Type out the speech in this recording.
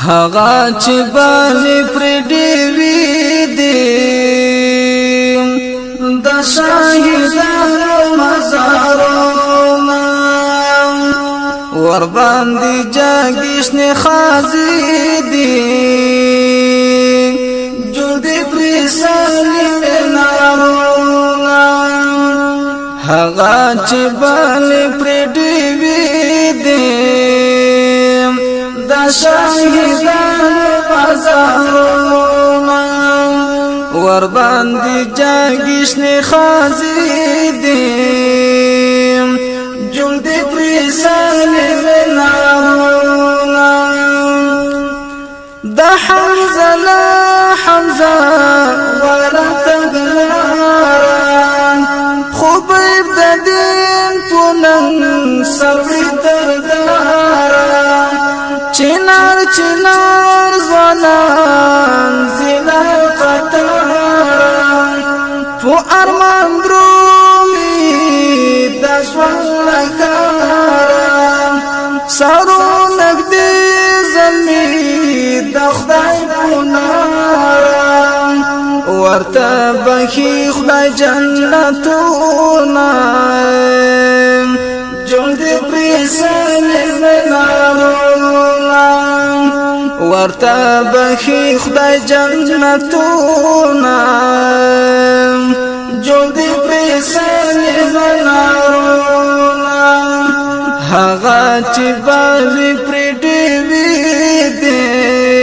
هغه چې باندې پر دیوی دی د شاهدانو مزارونه ور باندې جاګشنې خازي دي جوړ دې پر سالم نارونه هغه چې باندې پر دیوی دی دا شاهدان بازارونه ور باندې جاګشنې خازي دي جوړ دې پر سالم نارونه دا حمزه ولا تغلاران خوبیب د دین پونن سروي درداران چنار زوانان زینا قطاران فو ارمان درومی دشوان لکاران سارو نگدی زلمی دخدای پوناران ورطا بخی خدای جنتونا جون دی پریسن نارون ورطا بخی خدای جنتونا جون دی پریسن نارون هغه چې باندې پر دیوی دی